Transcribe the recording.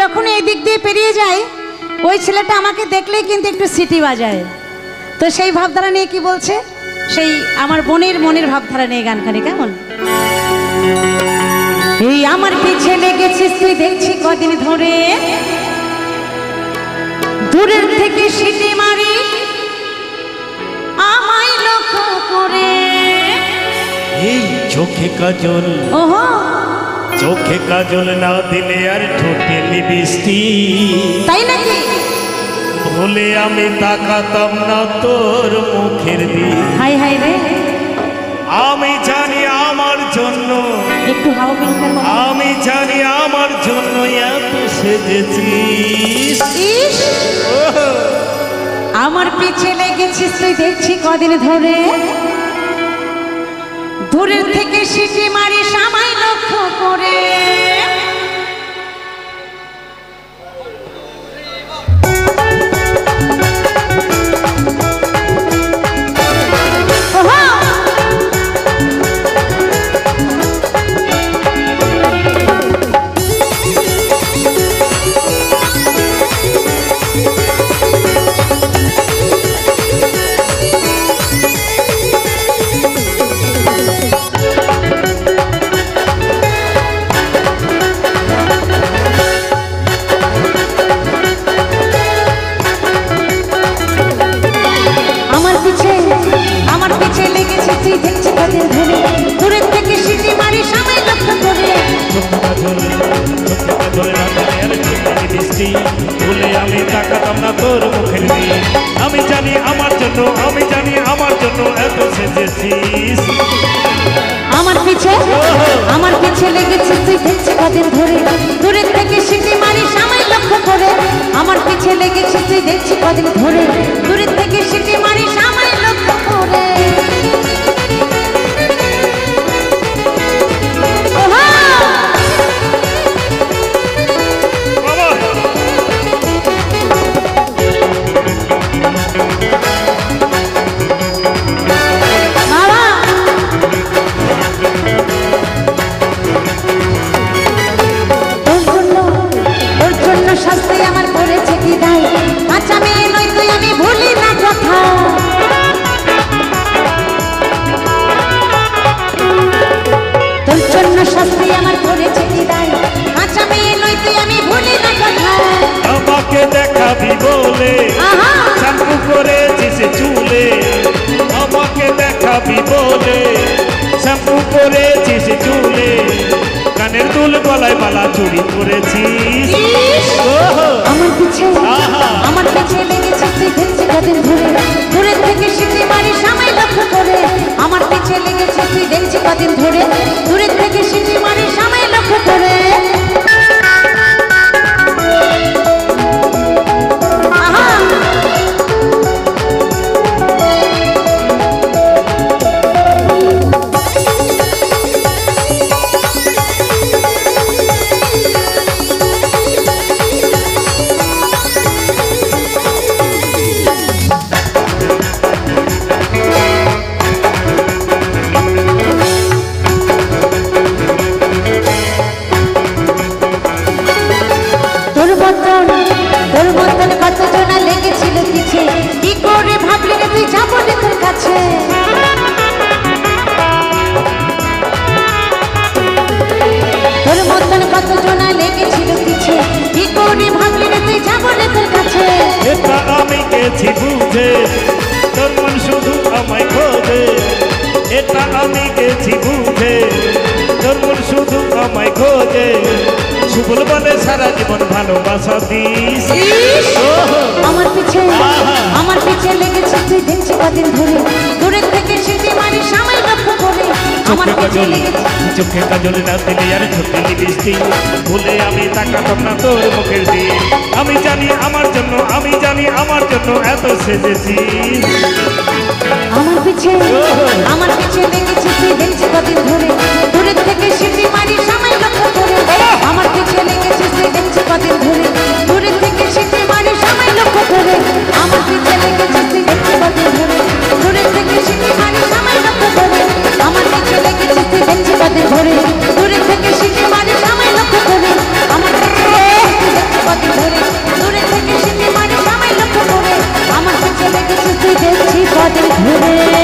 যখন এই দিক দিয়ে পেরিয়ে যায় ওই ছেলেটা আমাকে দেখলেই কিন্তু একটু সিটি বাজায়। তো সেই ভাবধারা নিয়ে কি বলছে, সেই আমার বোনের মনের ভাবধারা নিয়ে গানখানি কেমন? এই আমার পিছে লেগেছিস তুই দেখছি কদিন ধরে, দূরের থেকে সিটি মারি আমায় লক্ষ্য করে। এই চোখে কাজল, ওহো চোখে কাজল না দিলে আর ঠোঁটে লিপস্টিক, তাই নাকি? ভুলে আমি তাকাতাম না তোর মুখের দিকে। হাই হাই রে, আমি জানি আমার জন্য, একটু হাও বিনকার বাবা। আমি জানি আমার জন্য এত সেজেছিস। ইস, আমার পিছে লেগেছিস তুই দেখছি কদিন ধরে, দূরের থেকে সিটি মারিস আমায় লক্ষ্য করে। ভুলে আমি তাকাতাম না তোর মুখের দিকে। আমি জানি আমার জন্য, আমি জানি আমার জন্য এত সেজেছিস। আমার পিছে লেগেছিস তুই দেখছি কদিন ধরে, দূরের থেকে সিটি মারিস আমায় লক্ষ্য করে। আমার পিছে লেগেছিস তুই দেখছি কদিন ধরে, দূরের থেকে সিটি মারিস আমায় লক্ষ্য করে। শাস্তি আমার করেছে কি দায়, আচ্ছা মেয়ে নই তুই আমি ভুলি না কথা। তোর জন্য শাস্তি আমার করেছে কি দায়, আচ্ছা মেয়ে নই তুই আমি ভুলি না কথা। আমাকে দেখাবি বলে শ্যাম্পু করেছিস চুলে, আমাকে দেখাবি বলে শ্যাম্পু করেছিস চুলে, কানের দুল গলায় মালা চুরি করেছিস। আমার পিছে লেগেছিস তুই দেখছি কদিন ধরে, দূরের থেকে সিটি মারিস আমায় লক্ষ্য করে। আমার পিছে লেগেছিস তুই দেখছি কদিন ধরে, দূরের থেকে সিটি মারিস আমায় লক্ষ্য করে। তোর মতন কত জনা লেগেছিল পিছে, কি করে ভাবলি রে তুই যাবো রে তোর কাছে। তোর মতন কত জনা লেগেছিল পিছে, কি করে ভাবলি রে তুই যাবো রে তোর কাছে। এটা আমি গেছি বুঝে, তোর মন শুধু আমায় খোঁজে। এটা আমি গেছি বুঝে, তোর মন শুধু আমায় খোঁজে। সুবল বলে সারা জীবন ভালোবাসা দিস। আমার পিছে লেগেছিস তুই দেখছি কদিন ধরে, দূরের থেকে সিটি মারিস আমায় লক্ষ্য করে। আমার পিছে লেগেছিস, চোখে কাজল না দিলে আর ঠোঁটে লিপস্টিক, ভুলে আমি তাকাতাম না তোর মুখের দিকে। আমি জানি আমার জন্য, আমি জানি আমার জন্য এত সেজেছিস। আমার পিছে লেগেছিস তুই দেখছি কদিন ধরে, দূরের থেকে সিটি মারিস আমায় লক্ষ্য করে। আমার পিছে লেগেছিস তুই দেখছি কদিন ধরে, দূরের থেকে সিটি মারিস আমায় লক্ষ্য করে। আমার পিছে লেগেছিস তুই দেখছি কদিন ধরে, দূরের থেকে সিটি মারিস আমায় লক্ষ্য করে। আমার পিছে লেগেছিস তুই দেখছি কদিন ধরে, দূরের থেকে সিটি মারিস আমায় লক্ষ্য করে। আমার পিছে দেখছি কদিন ধরে